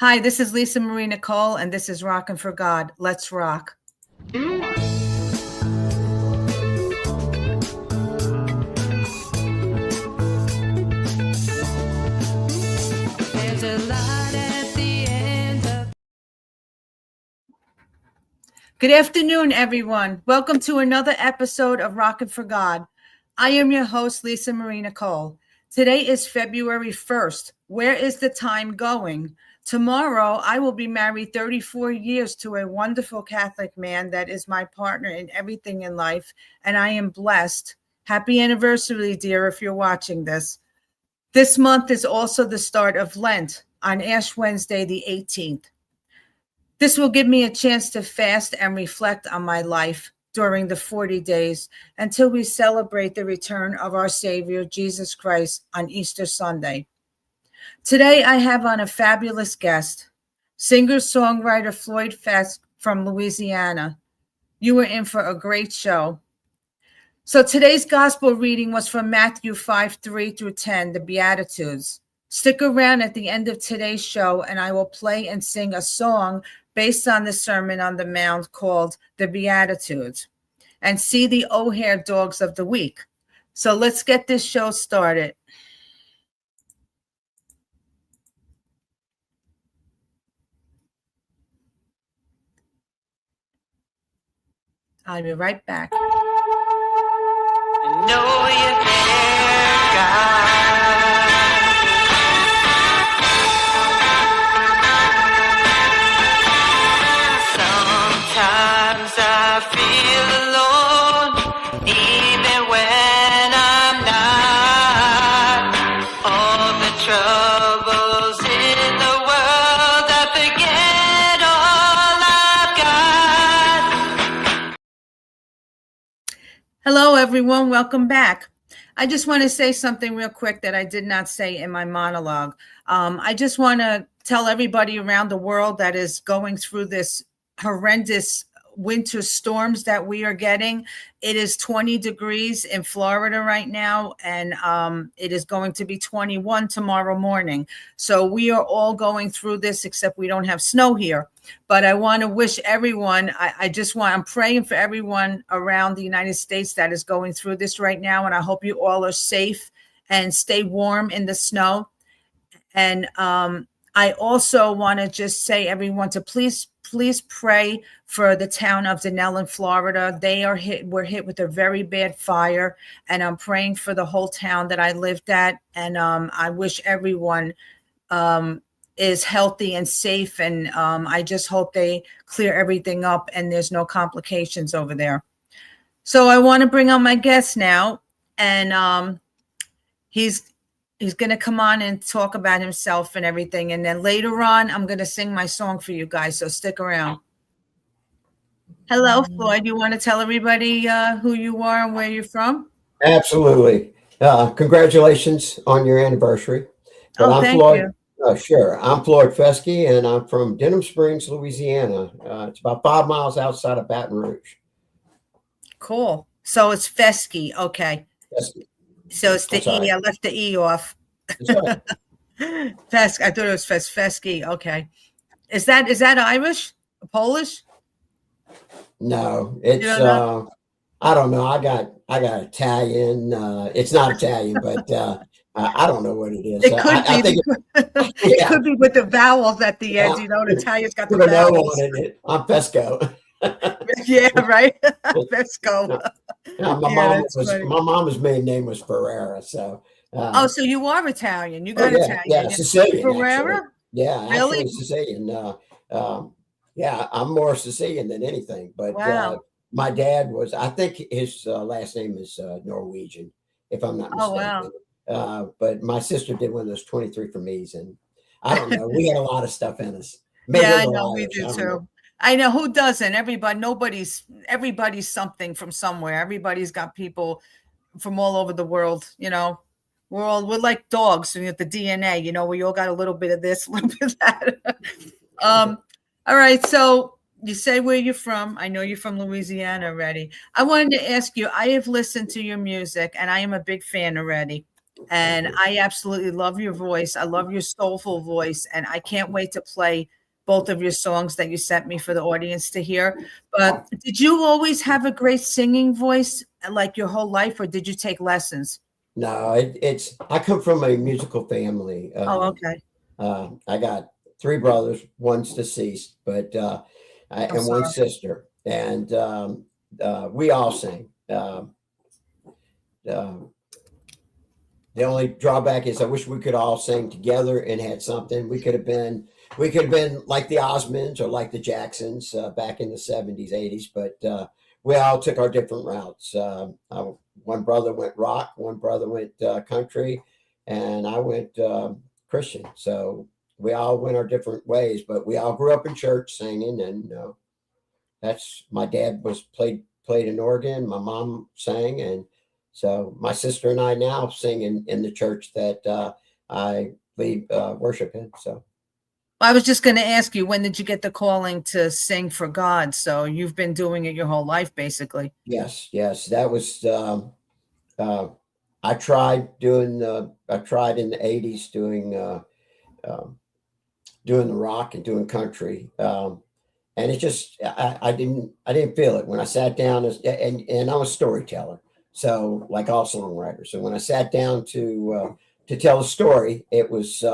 Hi, this is Lisa Marie Nicole, and this is Rockin' for God. Let's rock. There's a light at the end of... Good afternoon, everyone. Welcome to another episode of Rockin' for God. I am your host, Lisa Marie Nicole. Today is February 1st. Where is the time going? Tomorrow, I will be married 34 years to a wonderful Catholic man that is my partner in everything in life, and I am blessed. Happy anniversary, dear, if you're watching this. This month is also the start of Lent on Ash Wednesday, the 18th. This will give me a chance to fast and reflect on my life during the 40 days until we celebrate the return of our Savior, Jesus Christ, on Easter Sunday. Today, I have on a fabulous guest, singer-songwriter Floyd Feske from Louisiana. You were in for a great show. So today's gospel reading was from Matthew 5:3-10, the Beatitudes. Stick around at the end of today's show, and I will play and sing a song based on the Sermon on the Mount called the Beatitudes, and see the O'Hare Dogs of the Week. So let's get this show started. I'll be right back. I know you're there, God. Sometimes I feel alone, even when I'm not. All the troubles in the world, I forget all I've got. Hello, everyone. Welcome back. I just want to say something real quick that I did not say in my monologue. I just want to tell everybody around the world that is going through this horrendous winter storms that we are getting. It is 20 degrees in Florida right now, and it is going to be 21 tomorrow morning. So we are all going through this, except we don't have snow here. But I want to wish everyone, I'm praying for everyone around the United States that is going through this right now. And I hope you all are safe and stay warm in the snow. And I also want to just say, everyone, to please pray for the town of Denell in Florida. We're hit with a very bad fire, and I'm praying for the whole town that I lived at. And I wish everyone is healthy and safe. And I just hope they clear everything up and there's no complications over there. So I want to bring on my guest now, and he's going to come on and talk about himself and everything. And then later on, I'm going to sing my song for you guys. So stick around. Hello, Floyd. You want to tell everybody who you are and where you're from? Absolutely. Congratulations on your anniversary. But thank you. Sure. I'm Floyd Feske, and I'm from Denham Springs, Louisiana. It's about 5 miles outside of Baton Rouge. Cool. So it's Feske. Okay. Feske. So it's the E. I left the E off. That's right. Feske. I thought it was Feske. Okay. Is that Irish? Polish? No, it's I don't know. I got Italian. It's not Italian, but I don't know what it is. It could be. I think it could be with the vowels at the end. You know, Italian's got the vowels. I'm Pesco. Yeah, right. Pesco. My mom's maiden name was Ferrera. So. So you are Italian. You got Italian. Yeah, Sicilian. Ferrera. Actually. Yeah, really? Actually Sicilian. Yeah, I'm more Sicilian than anything. But wow. My dad was. I think his last name is Norwegian, if I'm not mistaken. Oh wow. But my sister did one of those 23 for me's, and I don't know. We had a lot of stuff in us. Maybe yeah, I know we do too. I know, who doesn't? Everybody's something from somewhere. Everybody's got people from all over the world. You know, we're like dogs. And the DNA. You know, we all got a little bit of this, a little bit of that. All right, so you say where you're from. I know you're from Louisiana already. I wanted to ask you. I have listened to your music, and I am a big fan already. And you. I absolutely love your voice. I love your soulful voice. And I can't wait to play both of your songs that you sent me for the audience to hear. But did you always have a great singing voice like your whole life, or did you take lessons? No, it's I come from a musical family. Oh, okay. I got three brothers, one's deceased, but I'm and one sorry. sister, and we all sing. Uh, the only drawback is I wish we could all sing together and had something. We could have been like the Osmonds or like the Jacksons back in the 70s, 80s, but we all took our different routes. One brother went rock, one brother went country, and I went Christian. So we all went our different ways, but we all grew up in church singing, and that's my dad was played an organ, my mom sang, and so my sister and I now sing in the church that I lead worship in. So I was just going to ask you, when did you get the calling to sing for God? So you've been doing it your whole life, basically. yes, that was. I tried doing. I tried in the '80s um, doing the rock and doing country, and it just I didn't feel it when I sat down and I'm a storyteller, so like all songwriters. So when I sat down to tell a story, it was.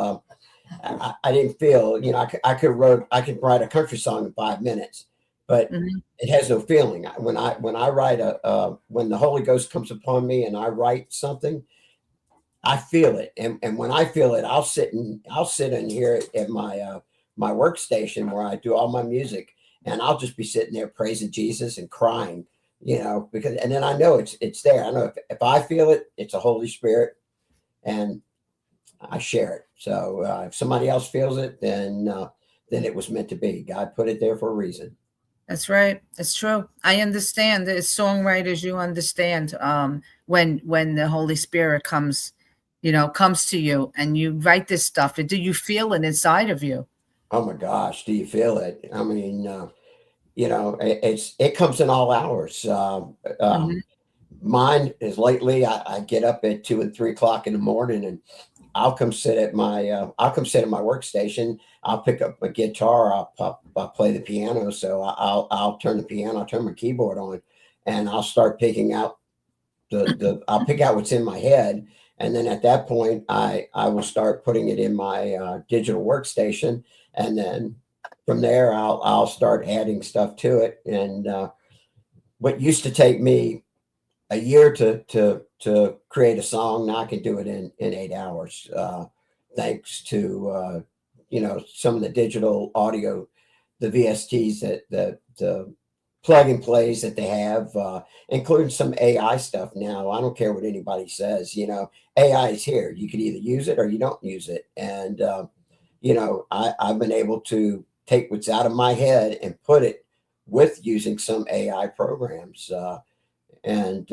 I didn't feel, I could write a country song in 5 minutes, but Mhm. it has no feeling. When I write when the Holy Ghost comes upon me and I write something, I feel it, and when I feel it, I'll sit in here at my workstation where I do all my music, and I'll just be sitting there praising Jesus and crying, because and then I know it's there. I know if I feel it, it's a Holy Spirit, and I share it. So if somebody else feels it, then it was meant to be. God put it there for a reason. That's right. It's true. I understand. As songwriters, you understand when the Holy Spirit comes, comes to you and you write this stuff. Do you feel it inside of you? Oh my gosh, do you feel it? I mean, it comes in all hours. Mhm. Mine is lately. I get up at 2 and 3 o'clock in the morning, and I'll come sit at my workstation. I'll pick up my guitar. I'll play the piano. So I'll turn the piano. I'll turn my keyboard on, and I'll start picking out I'll pick out what's in my head, and then at that point, I will start putting it in my digital workstation, and then from there, I'll start adding stuff to it. And what used to take me a year to create a song, now I can do it in 8 hours, thanks to some of the digital audio, the VSTs that the plug and plays that they have, including some AI stuff now. I don't care what anybody says. AI is here. You can either use it or you don't use it. And I've been able to take what's out of my head and put it with using some AI programs. And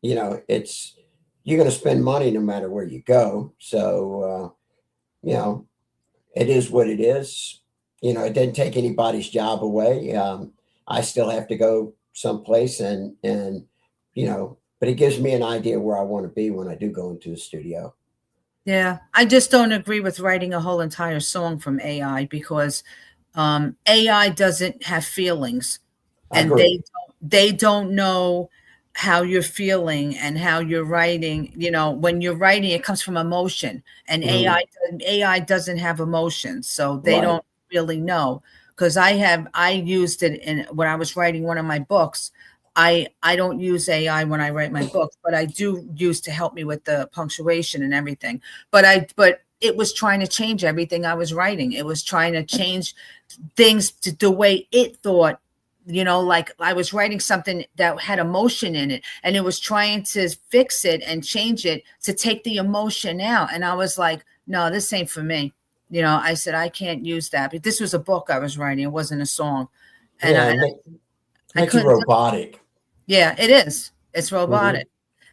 it's you're going to spend money no matter where you go. So it is what it is. It didn't take anybody's job away. I still have to go someplace, but it gives me an idea where I want to be when I do go into the studio. Yeah, I just don't agree with writing a whole entire song from AI because AI doesn't have feelings, I and agree. they don't know how you're feeling and how you're writing. When you're writing, it comes from emotion, and Mhm. AI doesn't have emotions, so they Right. don't really know. Because I used it in when I was writing one of my books. I don't use AI when I write my books, but I do use to help me with the punctuation and everything. But it was trying to change everything I was writing. It was trying to change things to the way it thought. Like I was writing something that had emotion in it, and it was trying to fix it and change it to take the emotion out. And I was like, no, this ain't for me. I said, I can't use that. But this was a book I was writing. It wasn't a song. And Yeah, I, I makes you couldn't. robotic. Yeah, it is. It's robotic.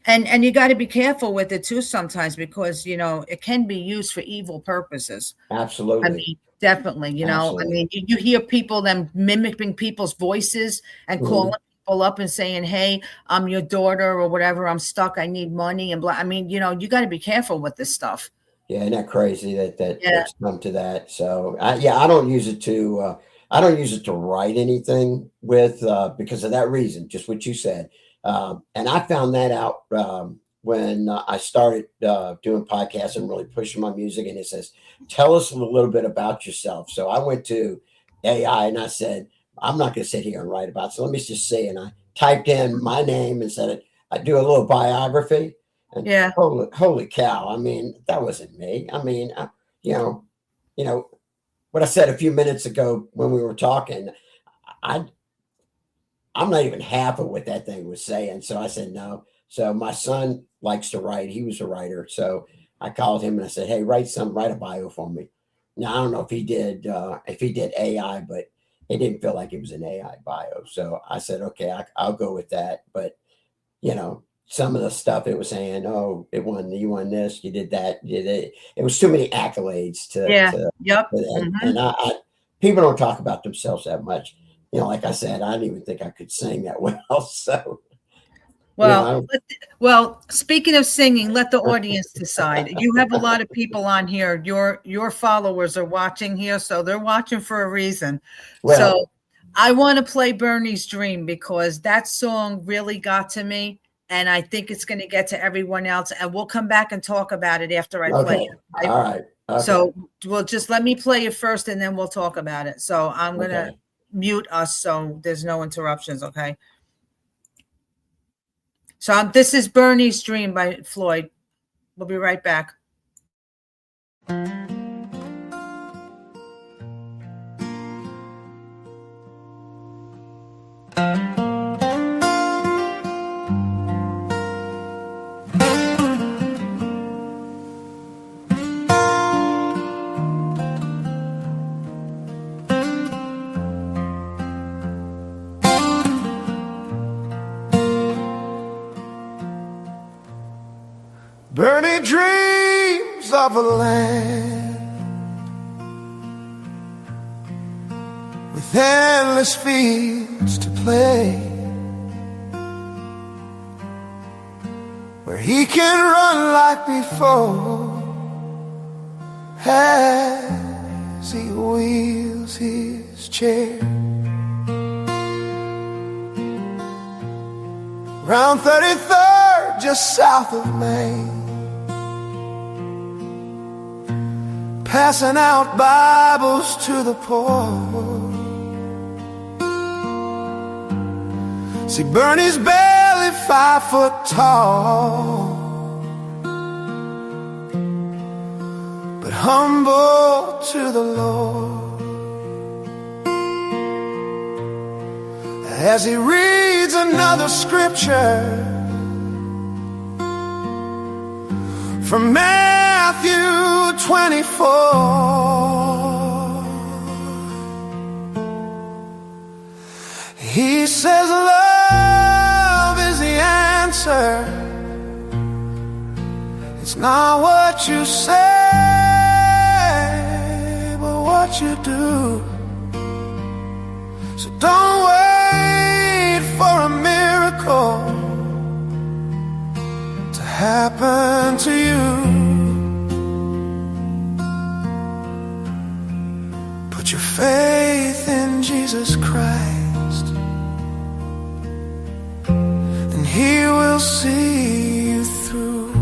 Mhm. And you got to be careful with it too sometimes because, it can be used for evil purposes. I Absolutely. mean, definitely, I Absolutely. mean, you hear people them mimicking people's voices and calling Mhm. people up and saying, hey, I'm your daughter or whatever, I'm stuck, I need money and blah. I mean, you got to be careful with this stuff. Yeah, isn't that crazy that Yeah. it's come to that? So I don't use it to write anything with because of that reason, just what you said. And I found that out when I started doing podcasts and really pushing my music. And it says, tell us a little bit about yourself. So I went to AI and I said, I'm not going to sit here and write about it. So let me just say, and I typed in my name and said, I do a little biography. And Yeah. holy cow. I mean, that wasn't me. I mean, you know, what I said a few minutes ago when we were talking, I'm not even half of what that thing was saying. So I said, no. So my son likes to write. He was a writer. So I called him and I said, hey, write a bio for me. Now, I don't know if he did AI, but it didn't feel like it was an AI bio. So I said, okay, I'll go with that. But, some of the stuff it was saying, oh, you won this, you did that, you did it. It was too many accolades Yep. And I people don't talk about themselves that much. Like I said, I didn't even think I could sing that well. So, well, speaking of singing, let the audience decide. You have a lot of people on here. Your followers are watching here, so they're watching for a reason. Well, so I want to play Bernie's Dream because that song really got to me. And I think it's going to get to everyone else. And we'll come back and talk about it after I play it. Right? All right. Okay. So we'll just let me play it first and then we'll talk about it. So I'm going to mute us so there's no interruptions. Okay. So this is Bernie's Dream by Floyd. We'll be right back. Bernie dreams of a land with endless fields to play, where he can run like before as he wheels his chair. Round 33rd, just south of Maine, passing out Bibles to the poor. See, Bernie's barely 5 foot tall, but humble to the Lord. As he reads another scripture from Matthew 24, he says love is the answer. It's not what you say, but what you do. So don't wait for a miracle to happen to you. Put your faith in Jesus Christ, and he will see you through.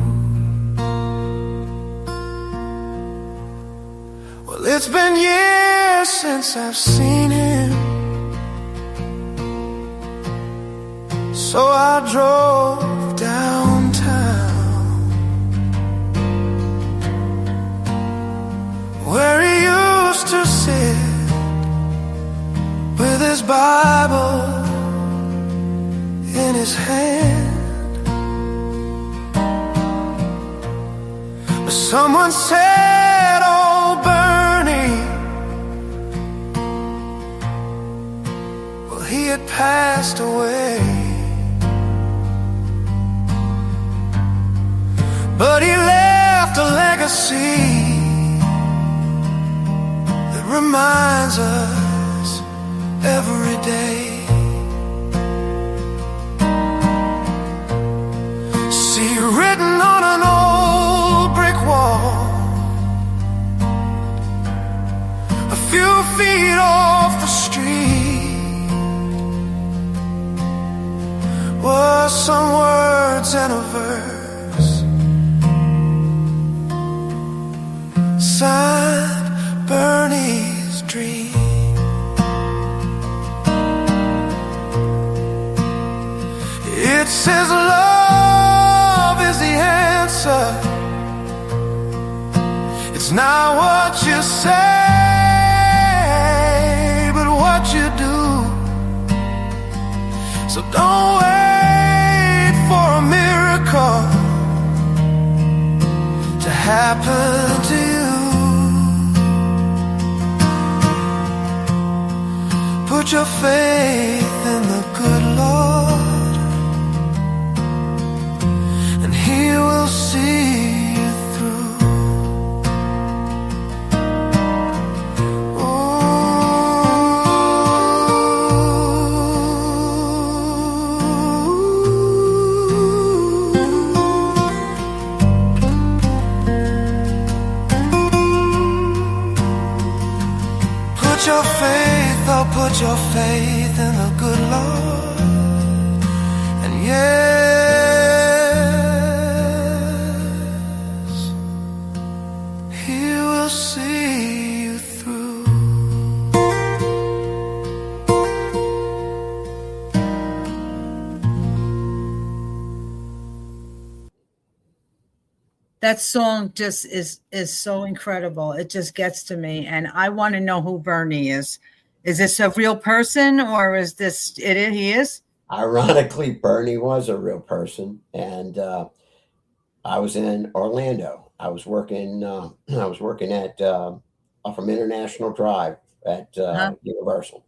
Well, it's been years since I've seen him, so I drove downtown, where he used to sit with his Bible in his hand. But someone said, oh, Bernie, well, he had passed away. But he left a legacy that reminds us every day feet off the street was some words and a verse signed Bernie's dream. It says love is the answer. It's not what you say, but what you do. So don't wait for a miracle to happen to you. Put your faith in the good Lord, and He will see you through. Put your faith, oh, put your faith in the good Lord, and yes, He will see you through. That song just is so incredible. It just gets to me, and I want to know who Bernie is. Is this a real person, or is this it? He is. Ironically, Bernie was a real person, and I was in Orlando. I was working. I was working at from International Drive at Universal,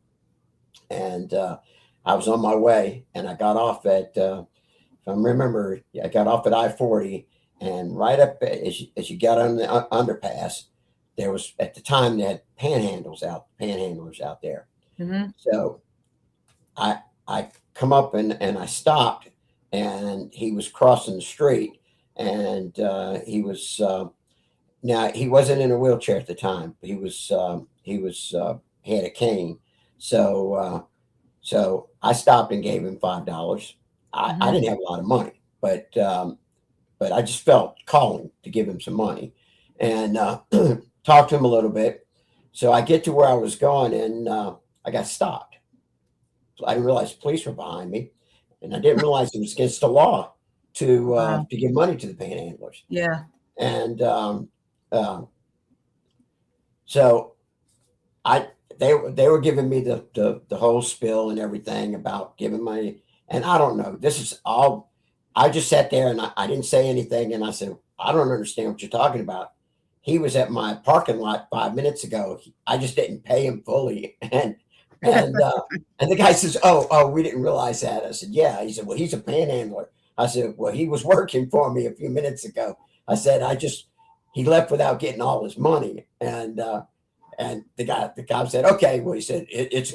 and I was on my way, and I got off at. If I remember, I got off at I-40, and right up as you got on the underpass, there was at the time they had panhandlers out there. Mm-hmm. So I come up and I stopped, and he was crossing the street, and he was now he wasn't in a wheelchair at the time. He had a cane. So I stopped and gave him $5. I didn't have a lot of money, but I just felt calling to give him some money, and talk to him a little bit. So I get to where I was going, and I got stopped. I didn't realize the police were behind me, and I didn't realize it was against the law to give money to the panhandlers. Yeah. And so they were giving me the whole spill and everything about giving money, and I don't know. This is all. I just sat there and I didn't say anything, and I said, I don't understand what you're talking about. He was at my parking lot 5 minutes ago. I just didn't pay him fully. And the guy says, oh, we didn't realize that. I said, yeah. He said, well, he's a panhandler. I said, well, he was working for me a few minutes ago. I said, he left without getting all his money. And the guy said, okay. Well, he said, it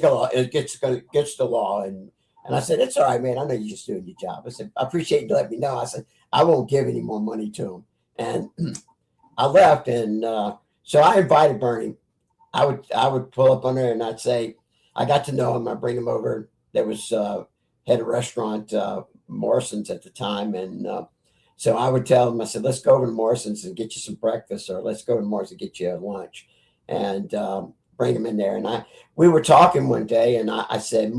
gets the law. And I said, it's all right, man. I know you're just doing your job. I said, I appreciate you letting me know. I said, I won't give any more money to him. And I left, and so I invited Bernie. I would pull up on there, and I'd say, I got to know him. I bring him over. There was had a restaurant, Morrison's at the time, and so I would tell him, I said, let's go over to Morrison's and get you some breakfast, or let's go to Morrison's and get you lunch, and bring him in there. And we were talking one day, and I said,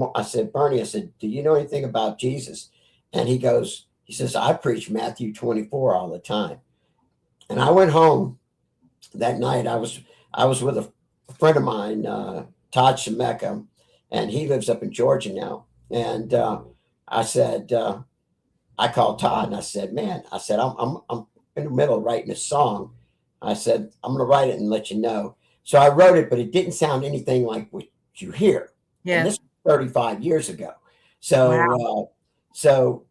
Bernie, I said, do you know anything about Jesus? And he says, I preach Matthew 24 all the time. And I went home that night. I was with a friend of mine, Todd Shemeka, and he lives up in Georgia now. And I said, I called Todd, and I said, man, I said, I'm in the middle of writing a song. I said, I'm going to write it and let you know. So I wrote it, but it didn't sound anything like what you hear. Yeah. And this was 35 years ago. So, wow. So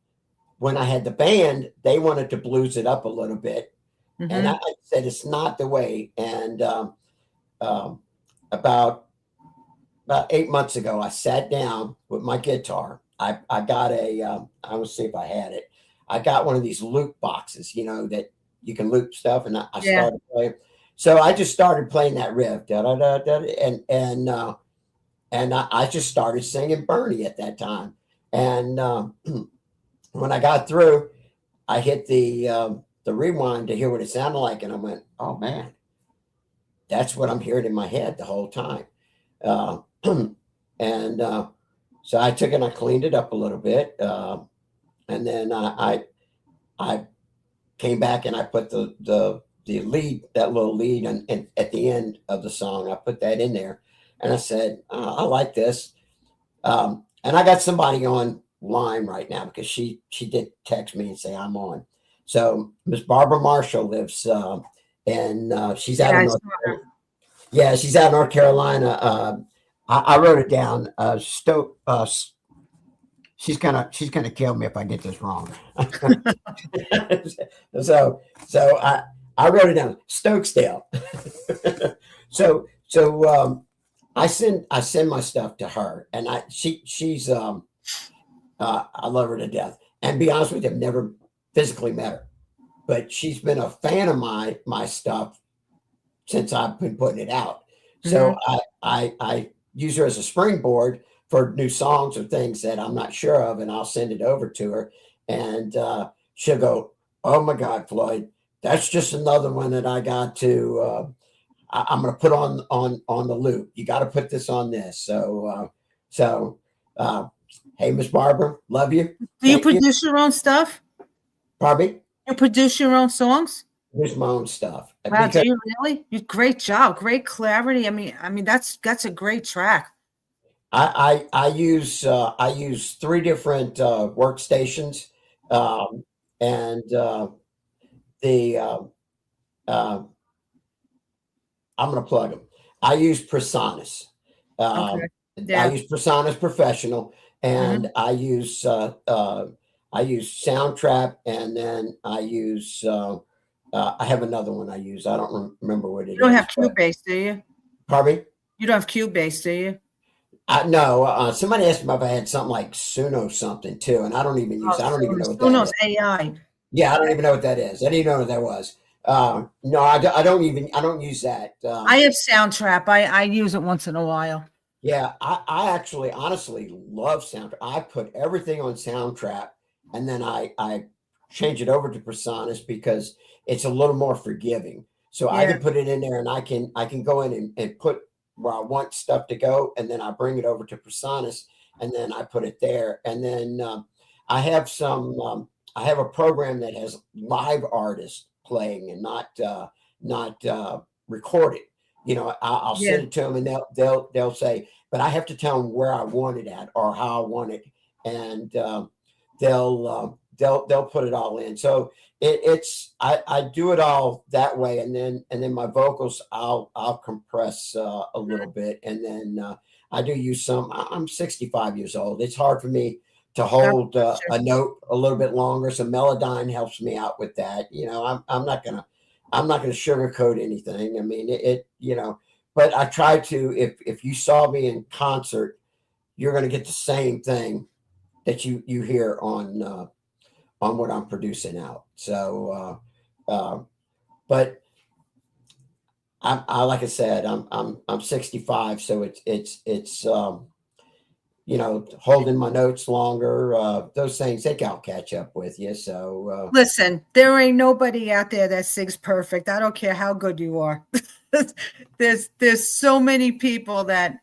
when I had the band, they wanted to blues it up a little bit. Mm-hmm. And I said, it's not the way. And about 8 months ago, I sat down with my guitar. I got I will see if I had it. I got one of these loop boxes, that you can loop stuff. And I started playing. so I just started playing that riff, da da da da, and I just started singing Bernie at that time. And when I got through, I hit the rewind to hear what it sounded like, and I went, "Oh man, that's what I'm hearing in my head the whole time." Uh, and so I took it and I cleaned it up a little bit, and then I came back and I put the lead, that little lead, and at the end of the song, I put that in there, and I said, oh, I like this. And I got somebody online right now because she did text me and say I'm on. So Miss Barbara Marshall lives, and she's out of North Carolina. Yeah, she's out of North Carolina. I wrote it down. Stoke. She's gonna kill me if I get this wrong. so I wrote it down. Stokesdale. so I send my stuff to her, and she's I love her to death. And be honest with you, I've never physically met her, but she's been a fan of my stuff since I've been putting it out. So I use her as a springboard for new songs or things that I'm not sure of, and I'll send it over to her, and she'll go, "Oh my God, Floyd, that's just another one that I got to. I'm going to put on the loop. You got to put this on this." So hey, Miss Barbara, love you. Do you produce your own stuff? Pardon me? You produce your own songs? Produce my own stuff. Wow, do you really? Great job, great clarity. I mean that's a great track. I use 3 different workstations, and I'm going to plug them. I use Presonus. Okay. Yeah. I use Presonus Professional, and I use Soundtrap, and then I use I have another one I use. I don't remember what it is. You don't have Cubase, do you? Pardon me? You don't have Cubase, do you? No. Somebody asked me if I had something like Suno something too, and I don't even use. I don't even know what that Suno's is. AI. Yeah, I don't even know what that is. I didn't even know what that was. No, I don't use that. I have Soundtrap. I use it once in a while. Yeah, I actually honestly love Soundtrap. I put everything on Soundtrap, and then I change it over to Presonus because it's a little more forgiving. So I can put it in there, and I can go in and put where I want stuff to go, and then I bring it over to Presonus, and then I put it there. And then I have I have a program that has live artists playing and not recorded. You know, I'll send it to them, and they'll say, but I have to tell them where I want it at or how I want it, and they'll put it all in. So I do it all that way, and then my vocals I'll compress a little bit, and then I do use some. I'm 65 years old. It's hard for me to hold a note a little bit longer, so Melodyne helps me out with that. You know, I'm not gonna sugarcoat anything. I mean, you know, but I try to. If you saw me in concert, you're gonna get the same thing that you hear on what I'm producing out. So, but I like I said, I'm 65, so it's you know, holding my notes longer, those things they all catch up with you. So listen, there ain't nobody out there that sings perfect. I don't care how good you are. there's so many people that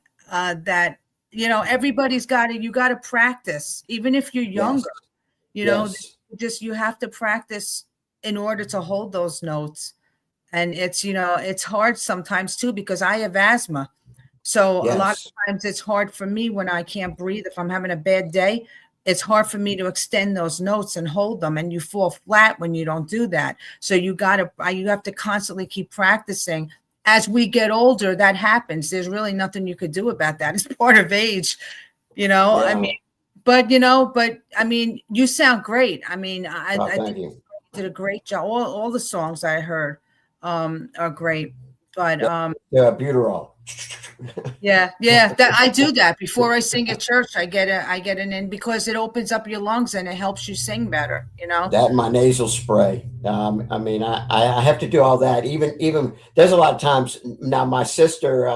you know, everybody's got it. You got to practice, even if you're younger. You know, you have to practice in order to hold those notes. And it's, you know, it's hard sometimes too, because I have asthma. So a lot of times it's hard for me when I can't breathe. If I'm having a bad day, it's hard for me to extend those notes and hold them. And you fall flat when you don't do that. So you have to constantly keep practicing. As we get older, that happens. There's really nothing you could do about that. It's part of age, you know. I mean, but I mean, you sound great. I mean, I think you did a great job. All the songs I heard are great. But yeah, Buterol. Yeah, yeah. That I do that before I sing at church. I get it in because it opens up your lungs and it helps you sing better. You know. That and my nasal spray. I mean, I have to do all that. Even there's a lot of times now. My sister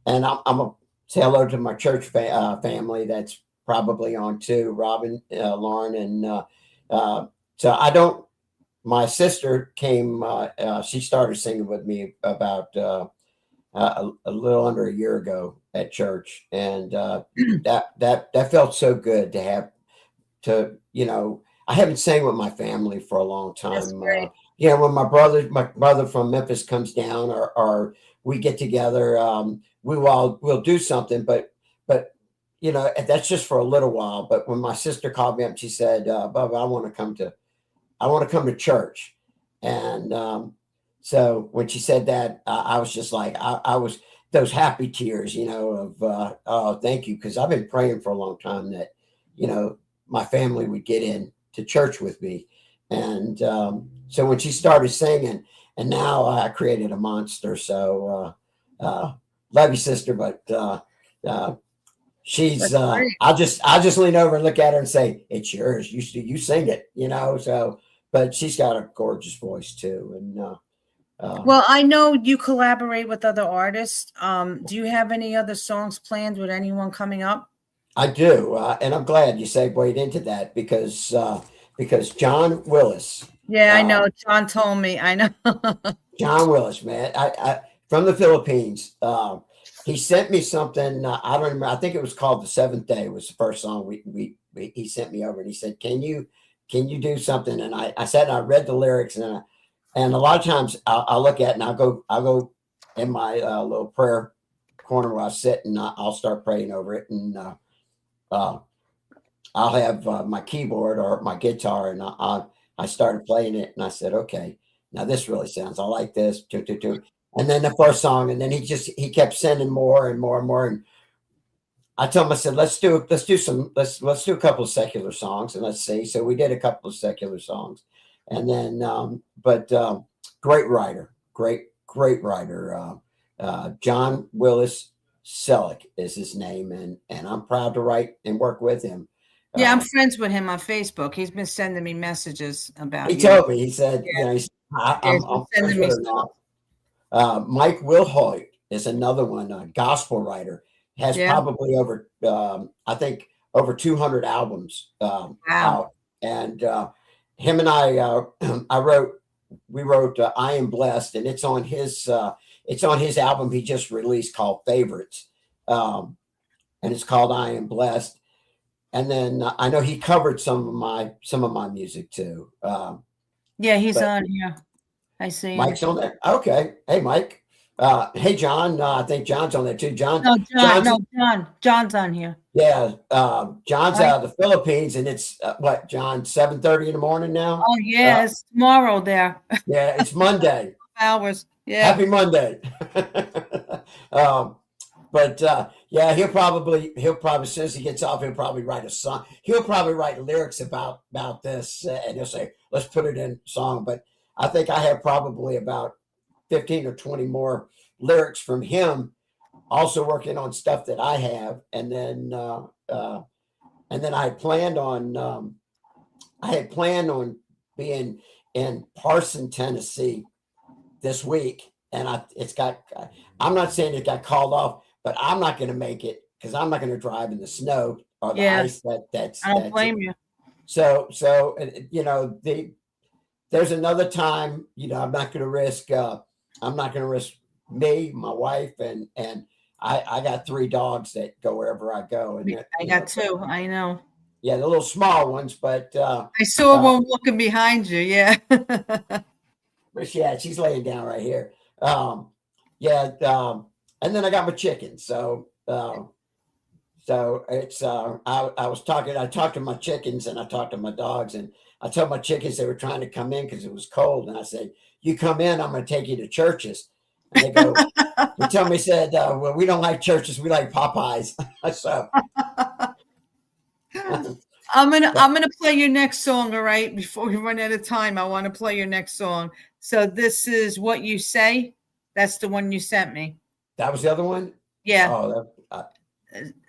and I'm a say hello to my church family. That's probably on too. Robin, Lauren, and so I don't. My sister came. She started singing with me about a little under a year ago at church, and that felt so good to have to, I haven't sang with my family for a long That's time. great. When my brother from Memphis comes down, or we get together, we'll do something, but that's just for a little while. But when my sister called me up, she said, Bubba, I want to come to church. And so when she said that, I was just like, I was those happy tears, of, oh, thank you. Cause I've been praying for a long time that, my family would get in to church with me. And so when she started singing, and now I created a monster. So love you, sister, but she's I'll just lean over and look at her and say, it's yours. You sing it, So, but she's got a gorgeous voice too. And Well, I know you collaborate with other artists. Do you have any other songs planned with anyone coming up? I do, and I'm glad you segued into that because John Willis. Yeah, I know. John told me. I know. John Willis, man, I from the Philippines. He sent me something. I don't remember. I think it was called "The Seventh Day." Was the first song he sent me over, and he said, "Can you do something?" And I said, and I read the lyrics, and a lot of times I'll look at it and I'll go in my little prayer corner where I sit, and I'll start praying over it, and I'll have my keyboard or my guitar, and I started playing it, and I said, okay, now this really sounds. I like this. And then the first song, and then he kept sending more and more and more, and I told him, I said, let's do a couple of secular songs, and let's see. So we did a couple of secular songs, and then great writer, great writer, John Willis Selleck is his name, and I'm proud to write and work with him. Yeah, I'm friends with him on Facebook. He's been sending me messages about He you. told me, he said, Yeah. I'm sending me now. Mike Wilhoit is another one, a gospel writer, has probably over, I think, over 200 albums out. And him and I we wrote I Am Blessed, and it's on his album he just released called Favorites. And it's called I Am Blessed. And then I know he covered some of my music too. Yeah, he's on here. I see him. Mike's on there. Okay. Hey, Mike. Hey, John. I think John's on there too. John. John's on here. Yeah. John's out of the Philippines, and it's what, John, 7:30 in the morning now? Oh, yeah. It's tomorrow there. Yeah, it's Monday. Hours. Yeah. Happy Monday. But yeah, he'll probably as soon as he gets off, he'll probably write a song. He'll probably write lyrics about this, and he'll say, let's put it in song. But I think I have probably about 15 or 20 more lyrics from him, also working on stuff that I have. And then I had planned on being in Parson, Tennessee this week. And I'm not saying it got called off, but I'm not going to make it because I'm not going to drive in the snow or the ice. I don't blame you. So there's another time, I'm not going to risk me, my wife, and I got 3 dogs that go wherever I go. And I got 2. I know. Yeah, the little small ones, but I saw one walking behind you. Yeah. Yeah, she's laying down right here. And then I got my chickens. So it's I talked to my chickens and I talked to my dogs, and I told my chickens they were trying to come in because it was cold, and I said, you come in, I'm going to take you to churches. And they go, they tell me, said, well, we don't like churches, we like Popeyes. So I'm gonna play your next song. All right, before we run out of time, I want to play your next song. So this is What You Say. That's the one you sent me. That was the other one? Yeah. Oh,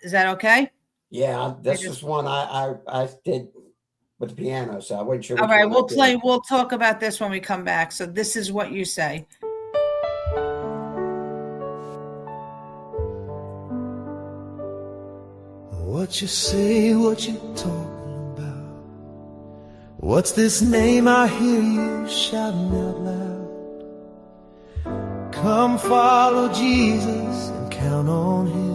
Is that okay? yeah. This just- was one I did with the piano, so I wasn't sure All which right, one I did. we'll talk about this when we come back. So this is what you say. What you say, what you talking about? What's this name I hear you shouting out loud? Come follow Jesus and count on him.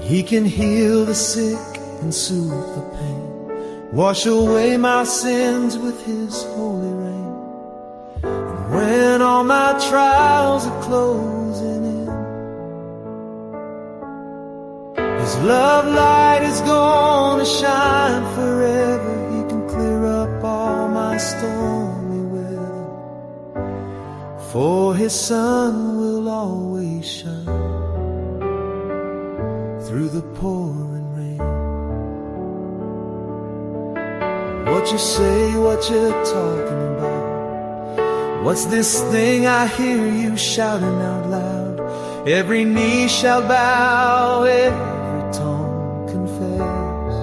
He can heal the sick and soothe the pain, wash away my sins with his holy rain. And when all my trials are closing in, his love light is gonna shine forever. He can clear up all my stormy weather, for his sun will always shine through the pouring rain. What you say, what you talking about? What's this thing I hear you shouting out loud? Every knee shall bow, every tongue confess.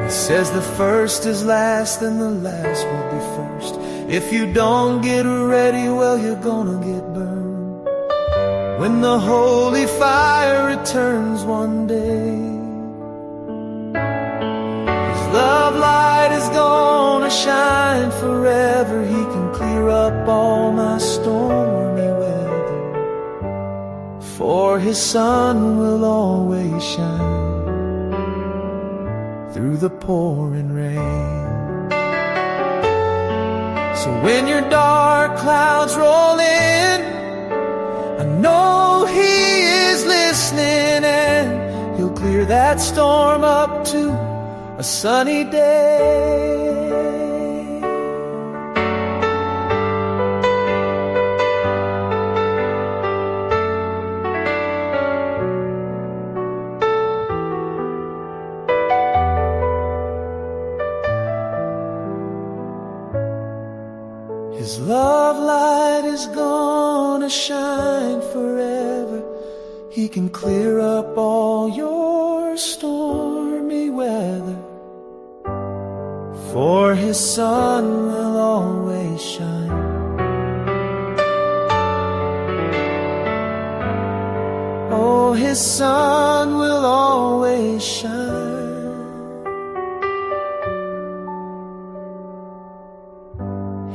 He says the first is last and the last will be first. If you don't get ready, well, you're gonna get burned when the holy fire returns one day. His love light is gonna shine forever. He can clear up all my stormy weather, for his sun will always shine through the pouring rain. So when your dark clouds roll in, I know he is listening, and he'll clear that storm up to a sunny day. His love light is gonna shine forever. He can clear up all your stormy weather, for his sun will always shine. Oh, his sun will always shine.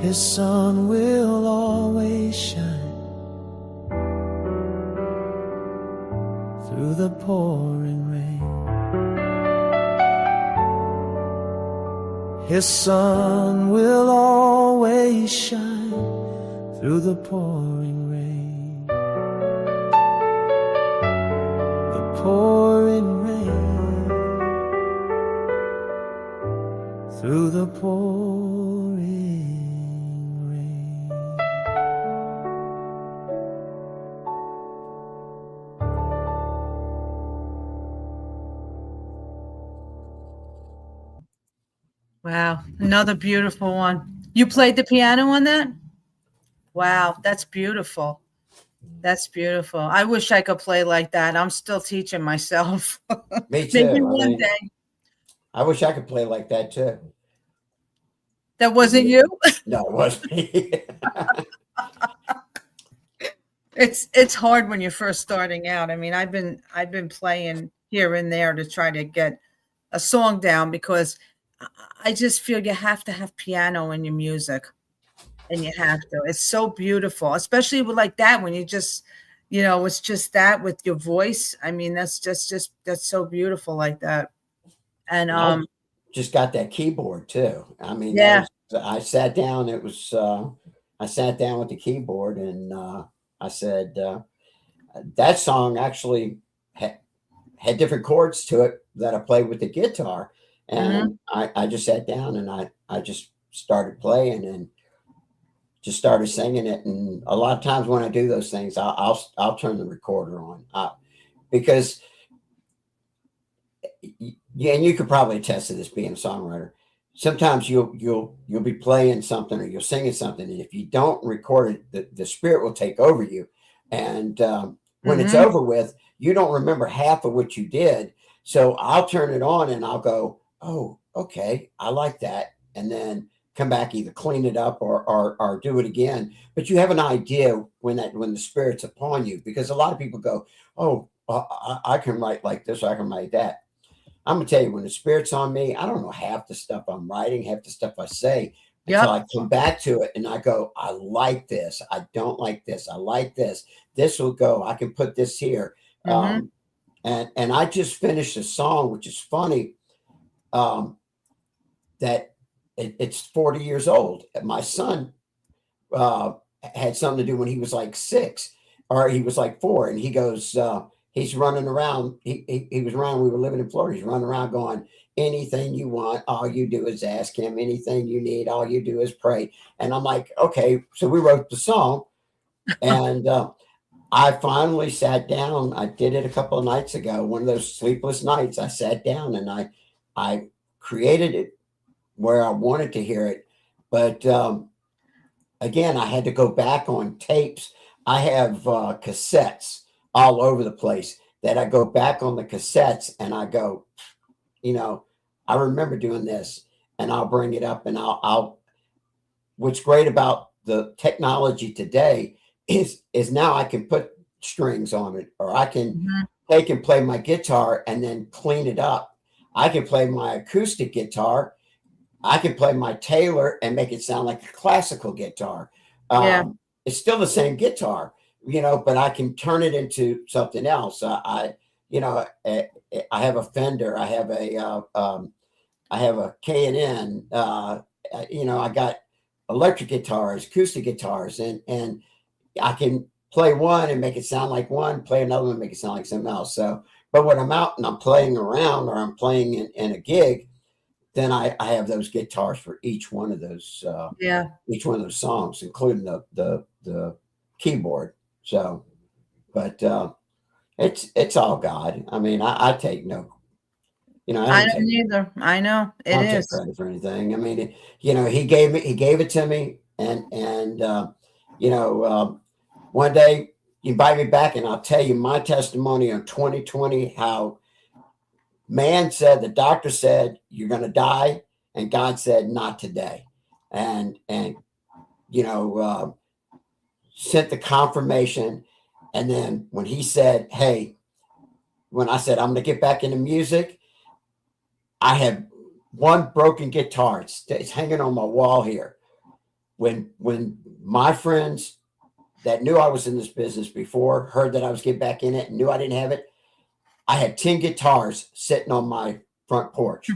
His sun will always shine through the pouring rain. His sun will always shine through the pouring rain. The pouring rain. Through the pouring rain. Wow, another beautiful one. You played the piano on that? Wow, that's beautiful. That's beautiful. I wish I could play like that. I'm still teaching myself. Me too. Maybe I one mean, day. I wish I could play like that too. That wasn't you? No, it wasn't me. It's hard when you're first starting out. I mean, I've been playing here and there to try to get a song down, because I just feel you have to have piano in your music, and you have to. It's so beautiful, especially with like that, when you just, it's just that with your voice. I mean, that's that's so beautiful like that. And I just got that keyboard too. I mean, yeah, I sat down. It was I sat down with the keyboard, and I said that song actually had different chords to it that I played with the guitar, and I just sat down and I just started playing and just started singing it. And a lot of times when I do those things, I'll turn the recorder on because yeah, and you could probably attest to this being a songwriter. sometimes you'll be playing something or you're singing something, and if you don't record it, the spirit will take over you, and when it's over with, you don't remember half of what you did. So I'll turn it on and I'll go, oh, okay, I like that, and then come back, either clean it up or do it again. But you have an idea when the spirit's upon you, because a lot of people go, oh, I can write like this, or I can write that. I'm gonna tell you, when the spirit's on me, I don't know half the stuff I'm writing, half the stuff I say, until I come back to it and I go, I like this, I don't like this, I like this. This will go. I can put this here. And I just finished a song, which is funny, that it's 40 years old. And my son had something to do when he was like 6, or he was like 4, and he goes, he's running around. He was around. We were living in Florida. He's running around going, anything you want, all you do is ask him. Anything you need, all you do is pray. And I'm like, okay. So we wrote the song, and I finally sat down. I did it a couple of nights ago. One of those sleepless nights, I sat down and I created it where I wanted to hear it. But again, I had to go back on tapes. I have cassettes all over the place that I go back on the cassettes and I go, I remember doing this, and I'll bring it up, and I'll what's great about the technology today is now I can put strings on it, or I can take and play my guitar and then clean it up. I can play my acoustic guitar. I can play my Taylor and make it sound like a classical guitar. It's still the same guitar, but I can turn it into something else. I have a Fender. I have a K&N. I got electric guitars, acoustic guitars, and I can play one and make it sound like one, play another one, make it sound like something else. So, but when I'm out and I'm playing around, or I'm playing in a gig, then I have those guitars for each one of those, each one of those songs, including the keyboard. So, but it's all God. I mean, I take no, I don't either. I know it is. Take credit for anything. I mean, he gave it to me, and one day you invite me back, and I'll tell you my testimony on 2020, how the doctor said you're going to die, and God said not today, and sent the confirmation. And then when he said, hey, when I said I'm going to get back into music, I have one broken guitar. It's hanging on my wall here. When my friends that knew I was in this business before heard that I was getting back in it and knew I didn't have it, I had 10 guitars sitting on my front porch.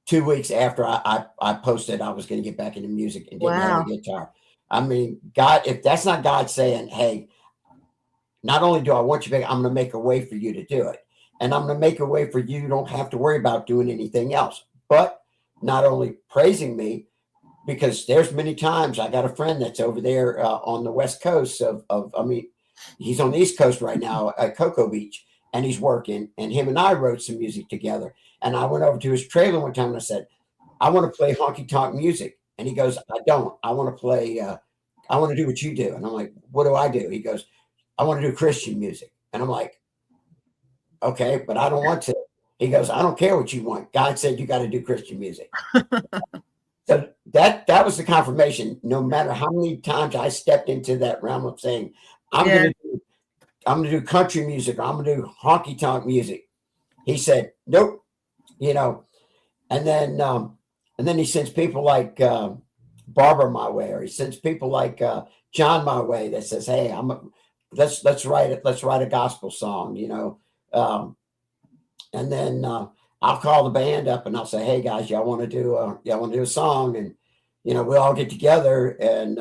2 weeks after I posted I was going to get back into music and didn't have a guitar. I mean, God, if that's not God saying, hey, not only do I want you back, I'm going to make a way for you to do it. And I'm going to make a way for you don't have to worry about doing anything else. But not only praising me, because there's many times I got a friend that's over there on the West Coast he's on the East Coast right now at Cocoa Beach, and he's working, and him and I wrote some music together. And I went over to his trailer one time and I said, I want to play honky tonk music. And he goes, I don't. I want to play, I want to do what you do. And I'm like, what do I do? He goes, I want to do Christian music. And I'm like, okay, but I don't want to. He goes, I don't care what you want. God said you got to do Christian music. So that was the confirmation. No matter how many times I stepped into that realm of saying, I'm going to do country music, or I'm going to do honky tonk music, he said, nope. And then he sends people like Barbara my way, or he sends people like John my way that says, hey, let's write it. Let's write a gospel song, and then I'll call the band up and I'll say, hey guys, y'all want to do a song, and we'll all get together and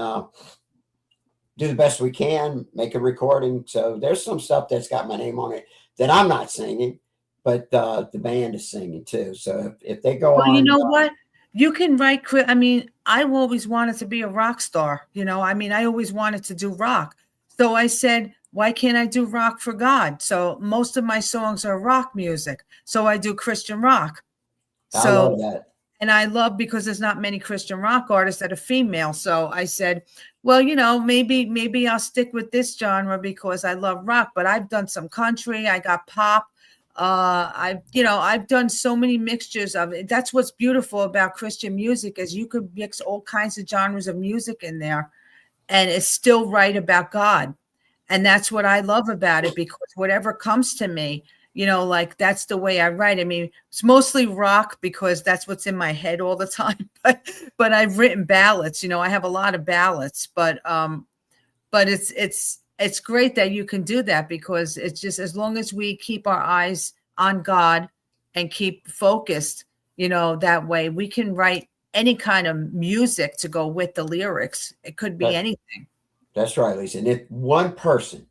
do the best we can, make a recording. So there's some stuff that's got my name on it that I'm not singing, but the band is singing too. So if they go on, you know what? You can write. I mean, I always wanted to be a rock star. I always wanted to do rock. So I said, why can't I do rock for God? So most of my songs are rock music. So I do Christian rock. I love that. And I love, because there's not many Christian rock artists that are female. So I said, well, maybe I'll stick with this genre because I love rock, but I've done some country. I got pop. I've done so many mixtures of it. That's what's beautiful about Christian music, is you could mix all kinds of genres of music in there and it's still right about God. And that's what I love about it, because whatever comes to me, like that's the way I write. I mean, it's mostly rock because that's what's in my head all the time. But I've written ballads. I have a lot of ballads. But it's great that you can do that, because it's just, as long as we keep our eyes on God and keep focused, that way we can write any kind of music to go with the lyrics. It could be anything. That's right, Lisa. And if one person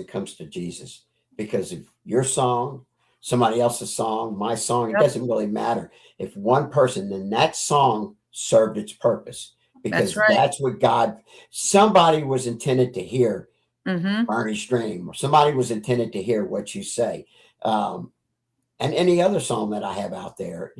comes to Jesus because of your song, somebody else's song, my song, it doesn't really matter. If one person, then that song served its purpose, because that's what somebody was intended to hear. Barney's Dream, or somebody was intended to hear what you say. And any other song that I have out there,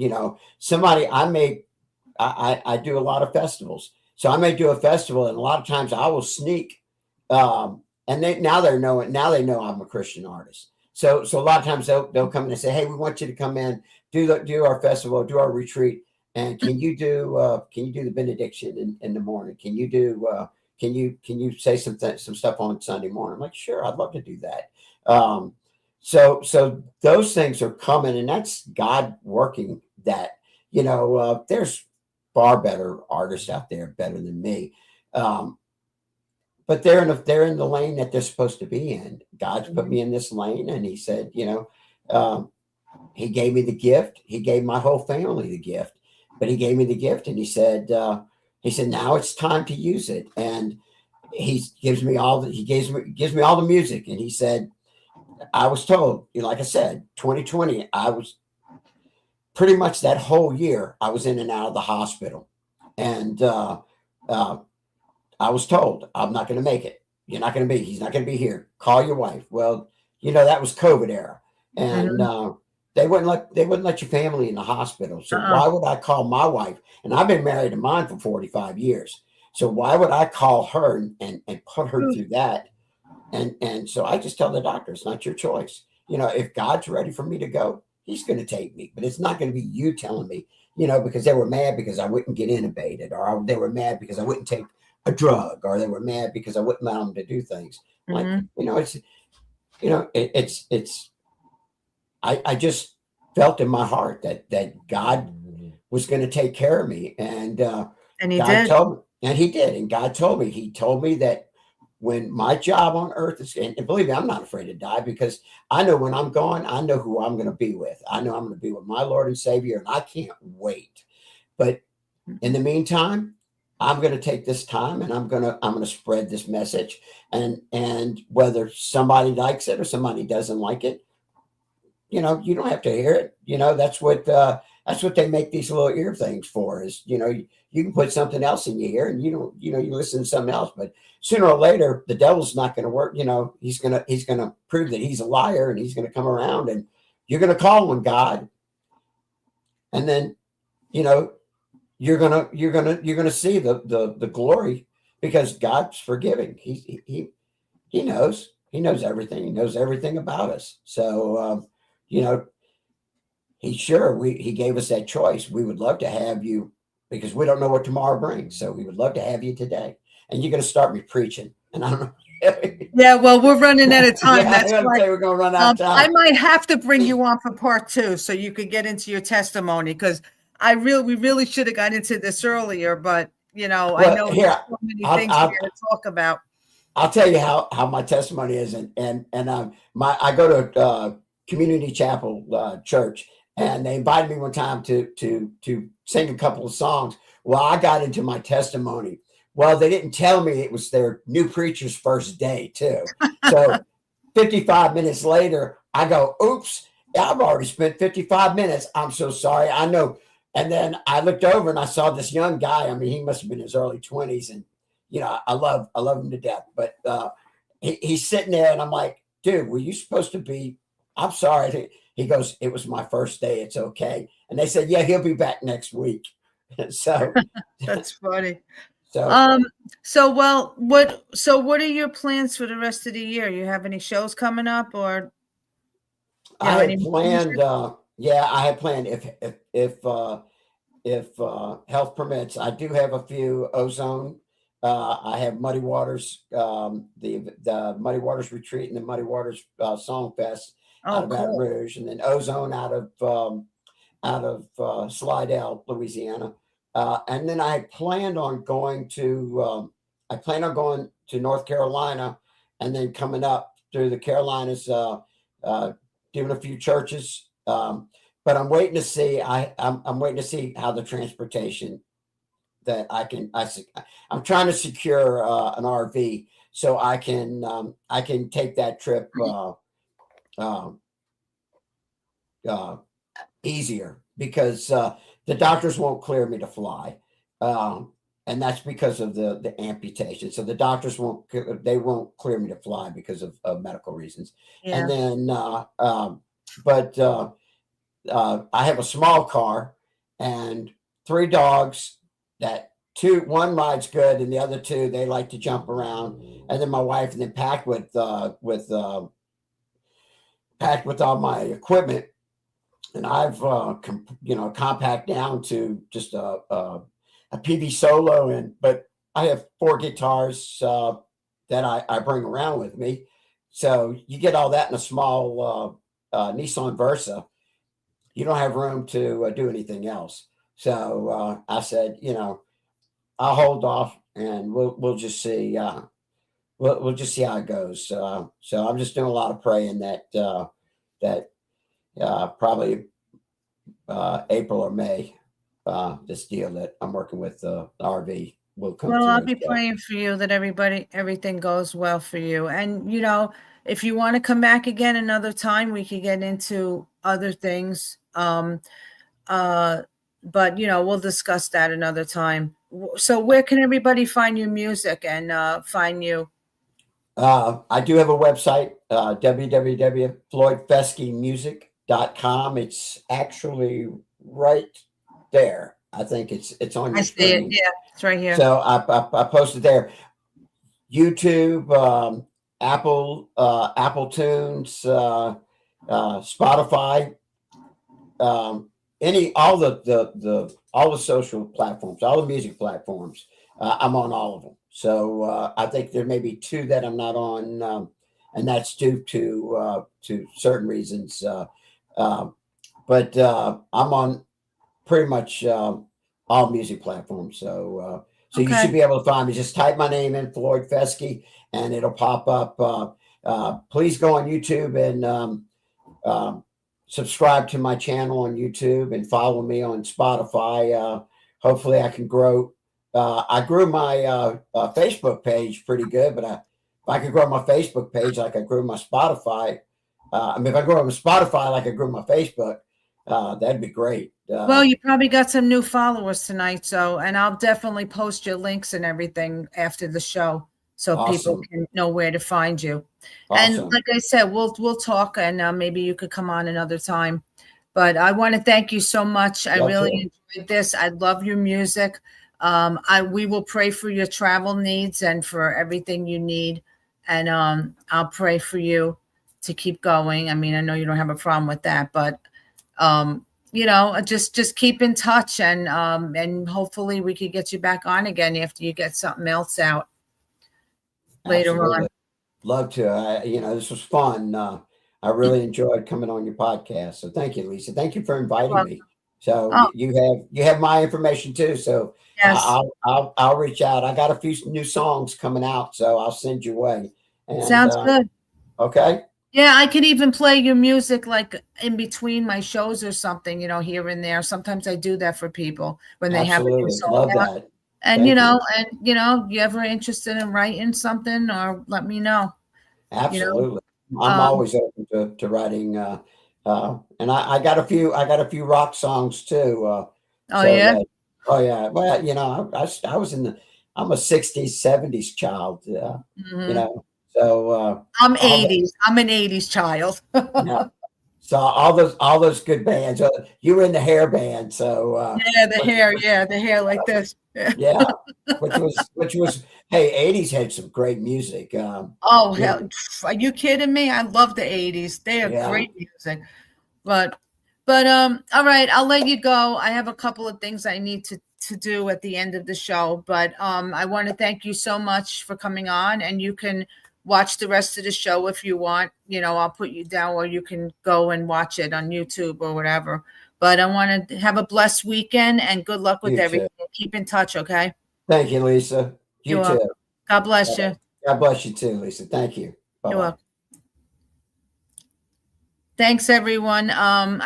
I do a lot of festivals. So I may do a festival, and a lot of times I will sneak, and now they know I'm a Christian artist. So a lot of times they'll come in and say, "Hey, we want you to come in, do our festival, do our retreat, and can you do the benediction in the morning? Can you say some stuff on Sunday morning?" I'm like, "Sure, I'd love to do that." So those things are coming, and that's God working that. There's far better artists out there, better than me. But they're in the lane that they're supposed to be in. God's put me in this lane, and he said, he gave me the gift. He gave my whole family the gift, but he gave me the gift, and he said, now it's time to use it. And he gives me all the music. And he said, I was told, like I said, 2020, I was pretty much that whole year, I was in and out of the hospital. And I was told, I'm not going to make it. He's not going to be here. Call your wife. Well, that was COVID era. And they wouldn't let your family in the hospital. So why would I call my wife? And I've been married to mine for 45 years. So why would I call her and put her through that? And so I just tell the doctor, it's not your choice. If God's ready for me to go, he's going to take me, but it's not going to be you telling me, because they were mad because I wouldn't get intubated, or they were mad because I wouldn't take a drug, or they were mad because I wouldn't allow them to do things. Like, I just felt in my heart that God was going to take care of me. And he God did. told me, and he did. And God told me that when my job on earth is, and believe me, I'm not afraid to die, because I know when I'm going, I know who I'm going to be with. I know I'm going to be with my Lord and Savior, and I can't wait. But in the meantime, I'm going to take this time, and I'm going to spread this message, and whether somebody likes it or somebody doesn't like it, you don't have to hear it. That's what they make these little ear things for, is, you can put something else in your ear, and you listen to something else, but sooner or later, the devil's not going to work. He's going to prove that he's a liar, and he's going to come around, and you're going to call on God. And then, you're going to see the glory, because God's forgiving. He knows everything. He knows everything about us. So, he gave us that choice. We would love to have you, because we don't know what tomorrow brings. So we would love to have you today. And you're going to start me preaching. And I don't know. Yeah, well, we're running out of time. That's why we're going to run out of time. I might have to bring you on for part 2 so you could get into your testimony, because we really should have got into this earlier, but I know there's so many things here to talk about. I'll tell you how my testimony is, and I go to Community Chapel church, and they invited me one time to sing a couple of songs. Well, I got into my testimony. Well, they didn't tell me it was their new preacher's first day too. So 55 minutes later, I go, oops, I've already spent 55 minutes. I'm so sorry. I know. And then I looked over and I saw this young guy. I mean, he must have been in his early 20s. And, I love him to death. But he's sitting there, and I'm like, dude, were you supposed to be? I'm sorry. He goes, "It was my first day. It's okay." And they said, "Yeah, he'll be back next week." So, That's funny. so What are your plans for the rest of the year? You have any shows coming up, or I had any planned. Yeah, I had planned if health permits. I do have a few ozone. I have Muddy Waters, the Muddy Waters retreat and the Muddy Waters Song Fest out Oh, of Baton cool. Rouge, and then ozone out of Slidell, Louisiana. And then I planned on going to North Carolina, and then coming up through the Carolinas, doing a few churches. But I'm waiting to see. I'm waiting to see how the transportation that I'm trying to secure an RV so I can take that trip easier, because the doctors won't clear me to fly, and that's because of the amputation. So the doctors won't clear me to fly because of medical reasons. Yeah. And then but I have a small car and 3 dogs that one rides good, and the other 2, they like to jump around. And then my wife, and then packed with all my equipment. And I've compact down to just a PV solo, but I have 4 guitars that I bring around with me. So you get all that in a small Nissan Versa. You don't have room to do anything else. So I said, I'll hold off, and we'll just see. We'll just see how it goes. So I'm just doing a lot of praying that probably April or May, this deal that I'm working with the RV will come Well, through. I'll be praying for you that everything goes well for you. And, if you want to come back again another time, we could get into other things. But, we'll discuss that another time. So where can everybody find your music and find you? I do have a website, www.floydfeskemusic.com. It's actually right there. I think it's on your I see it. screen. Yeah, it's right here. So I posted there. YouTube, Apple Tunes, Spotify, all the social platforms, all the music platforms. I'm on all of them. So I think there may be 2 that I'm not on, and that's due to certain reasons. But I'm on pretty much all music platforms. So you should be able to find me. Just type my name in, Floyd Feske, and it'll pop up. Please go on YouTube and subscribe to my channel on YouTube, and follow me on Spotify. Hopefully I can grow. I grew my Facebook page pretty good, but if I could grow my Facebook page like I grew my Spotify, if I grow my Spotify like I grew my Facebook, that'd be great. Well, you probably got some new followers tonight, and I'll definitely post your links and everything after the show, so people can know where to find you. Awesome. And like I said, we'll talk, and maybe you could come on another time. But I want to thank you so much. I really enjoyed this. I love your music. We will pray for your travel needs and for everything you need. And I'll pray for you to keep going. I mean, I know you don't have a problem with that, but just keep in touch, and hopefully we could get you back on again after you get something else out later on. Love to. This was fun. I really enjoyed coming on your podcast. So thank you, Lisa. Thank you for inviting me. So you have my information too. So yes. I'll reach out. I got a few new songs coming out, so I'll send you away. And, sounds good. Okay. Yeah, I could even play your music like in between my shows or something, here and there. Sometimes I do that for people when they have a new song. Love out. that. And you ever interested in writing something, or let me know. Absolutely. I'm always open to writing. And I got a few rock songs too. Yeah. Well, I was I'm a 60s, 70s child. So I'm 80s. I'm an 80s child. Yeah. So all those good bands. You were in the hair band, so Yeah, the hair like this. yeah, which was hey, 80s had some great music. Oh, You hell, know, are you kidding me? I love the 80s. They are yeah, great music. But all right, I'll let you go. I have a couple of things I need to do at the end of the show, but I want to thank you so much for coming on, and you can watch the rest of the show if you want. You know, I'll put you down, or you can go and watch it on YouTube or whatever. But I want to have a blessed weekend and good luck with you too. everything. Keep in touch, okay? Thank you, Lisa. You're You too. welcome. God bless you. God bless you too, Lisa. Thank you. Bye You're bye. welcome. Thanks, everyone. I'm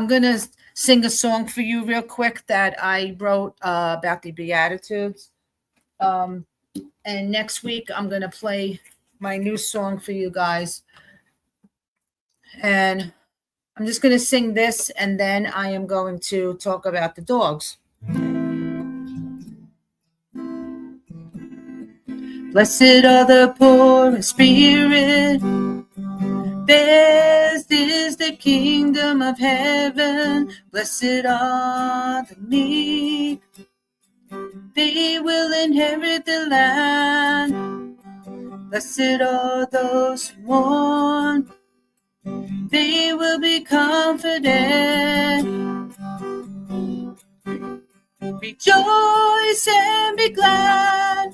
gonna sing a song for you real quick that I wrote about the Beatitudes. And next week I'm gonna play my new song for you guys. And I'm just gonna sing this, and then I am going to talk about the dogs. Blessed are the poor in spirit. Theirs is the kingdom of heaven. Blessed are the meek. They will inherit the land. Blessed are those who mourn. They will be comforted. Rejoice and be glad.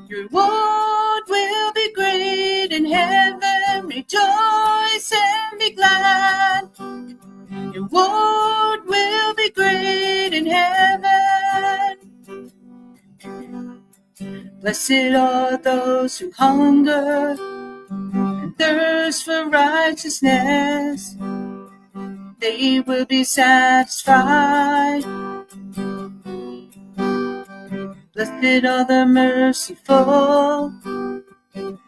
Your reward will be great in heaven. Rejoice and be glad. Your reward will be great in heaven. Blessed are those who hunger and thirst for righteousness. They will be satisfied. Blessed are the merciful.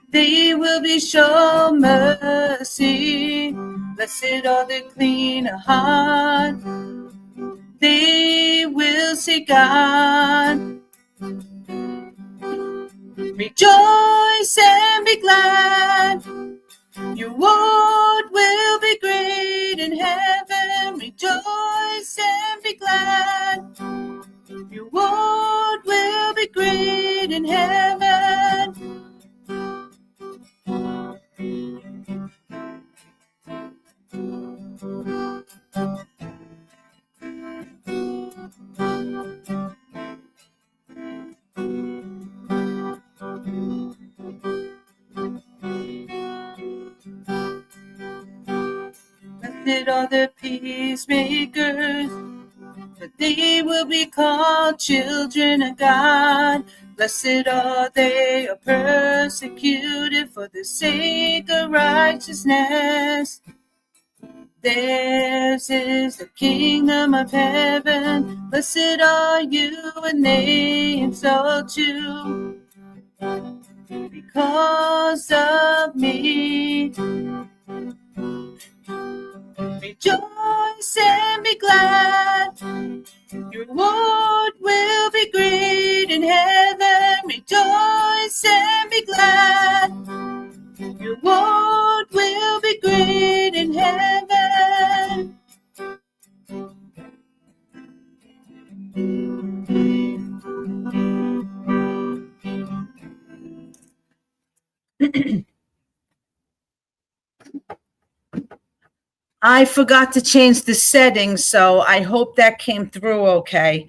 They will be shown mercy. Blessed are the clean of heart. They will see God. Rejoice and be glad. Your reward will be great in heaven. Rejoice and be glad. Your reward will be great in heaven. Blessed are the peacemakers, for they will be called children of God. Blessed are they who are persecuted for the sake of righteousness. Theirs is the kingdom of heaven. Blessed are you when they insult you because of me. Rejoice and be glad. Your reward will be great in heaven. Rejoice and be glad. Your reward will be great in heaven. I forgot to change the settings, so I hope that came through okay.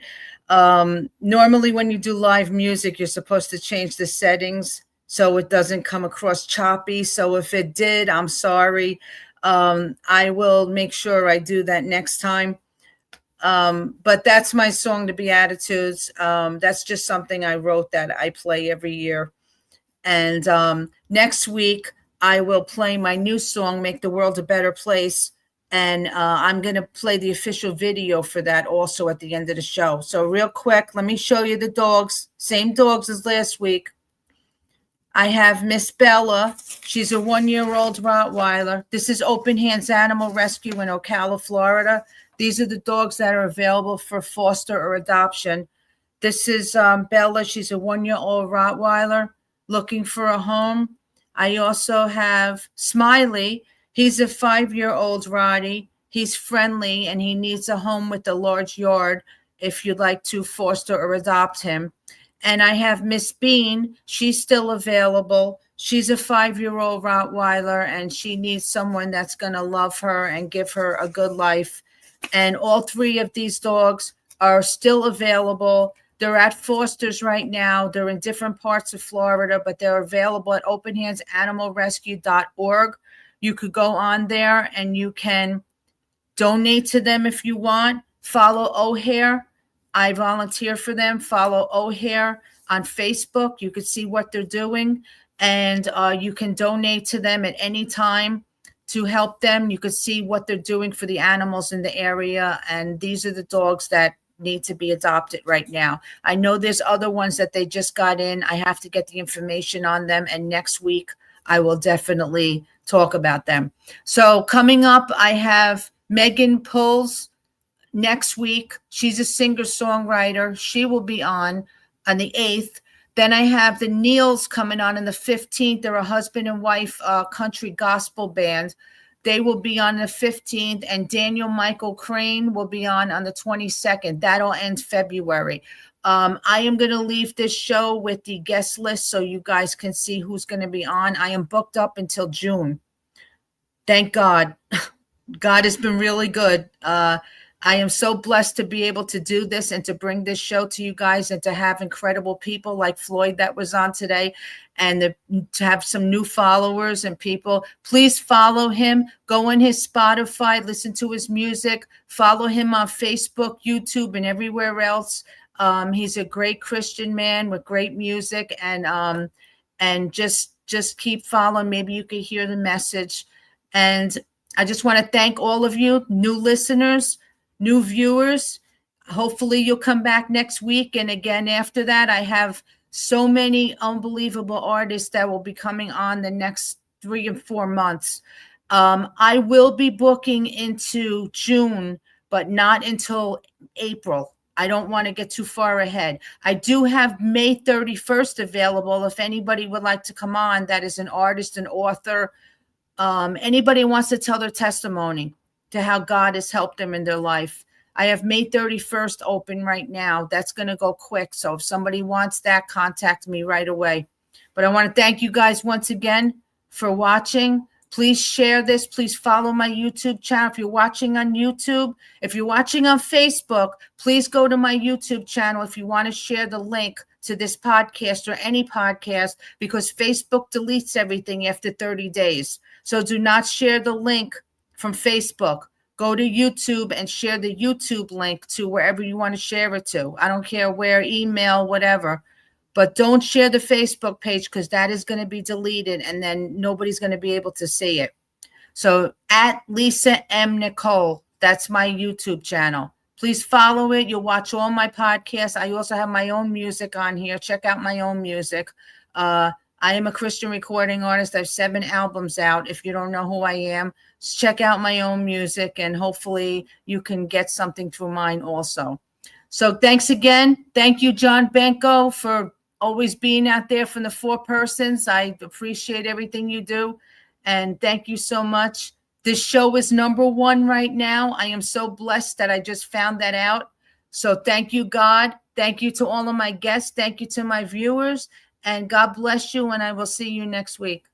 Normally when you do live music, you're supposed to change the settings so it doesn't come across choppy. So if it did, I'm sorry. I will make sure I do that next time. But that's my song, The Beatitudes. That's just something I wrote that I play every year. And next week, I will play my new song, Make the World a Better Place. And I'm going to play the official video for that also at the end of the show. So real quick, let me show you the dogs. Same dogs as last week. I have Miss Bella. She's a 1-year-old Rottweiler. This is Open Hands Animal Rescue in Ocala, Florida. These are the dogs that are available for foster or adoption. This is Bella. She's a 1-year-old Rottweiler looking for a home. I also have Smiley. He's a 5-year-old Roddy. He's friendly and he needs a home with a large yard if you'd like to foster or adopt him. And I have Miss Bean. She's still available. She's a 5-year-old Rottweiler and she needs someone that's going to love her and give her a good life. And all 3 of these dogs are still available. They're at Foster's right now. They're in different parts of Florida, but they're available at openhandsanimalrescue.org. You could go on there and you can donate to them if you want. Follow O'Hare. I volunteer for them. Follow O'Hare on Facebook. You can see what they're doing. And you can donate to them at any time to help them. You can see what they're doing for the animals in the area. And these are the dogs that need to be adopted right now. I know there's other ones that they just got in. I have to get the information on them. And next week, I will definitely talk about them. So coming up, I have Megan Pulls next week. She's a singer-songwriter. She will be on the 8th. Then I have the Neils coming on the 15th. They're a husband and wife country gospel band. They will be on the 15th, and Daniel Michael Crane will be on the 22nd. That'll end February. I am going to leave this show with the guest list so you guys can see who's going to be on. I am booked up until June. Thank God. God has been really good. I am so blessed to be able to do this and to bring this show to you guys and to have incredible people like Floyd that was on today and to have some new followers and people. Please follow him. Go on his Spotify, listen to his music, follow him on Facebook, YouTube, and everywhere else. He's a great Christian man with great music, and just keep following. Maybe you could hear the message. And I just want to thank all of you, new listeners, new viewers. Hopefully you'll come back next week. And again, after that, I have so many unbelievable artists that will be coming on the next 3 and 4 months. I will be booking into June, but not until April. I don't want to get too far ahead. I do have May 31st available if anybody would like to come on that is an artist, an author, anybody wants to tell their testimony to how God has helped them in their life. I have May 31st open right now. That's going to go quick. So if somebody wants that, contact me right away. But I want to thank you guys once again for watching. Please share this. Please follow my YouTube channel. If you're watching on YouTube, if you're watching on Facebook, please go to my YouTube channel if you want to share the link to this podcast or any podcast, because Facebook deletes everything after 30 days. So do not share the link from Facebook. Go to YouTube and share the YouTube link to wherever you want to share it to. I don't care where, email, whatever. But don't share the Facebook page because that is going to be deleted and then nobody's going to be able to see it. So at Lisa M. Nicole, that's my YouTube channel. Please follow it. You'll watch all my podcasts. I also have my own music on here. Check out my own music. I am a Christian recording artist. I have 7 albums out. If you don't know who I am, check out my own music and hopefully you can get something through mine also. So thanks again. Thank you, John Benko, for always being out there from the 4 persons. I appreciate everything you do. And thank you so much. This show is #1 right now. I am so blessed that I just found that out. So thank you, God. Thank you to all of my guests. Thank you to my viewers. And God bless you. And I will see you next week.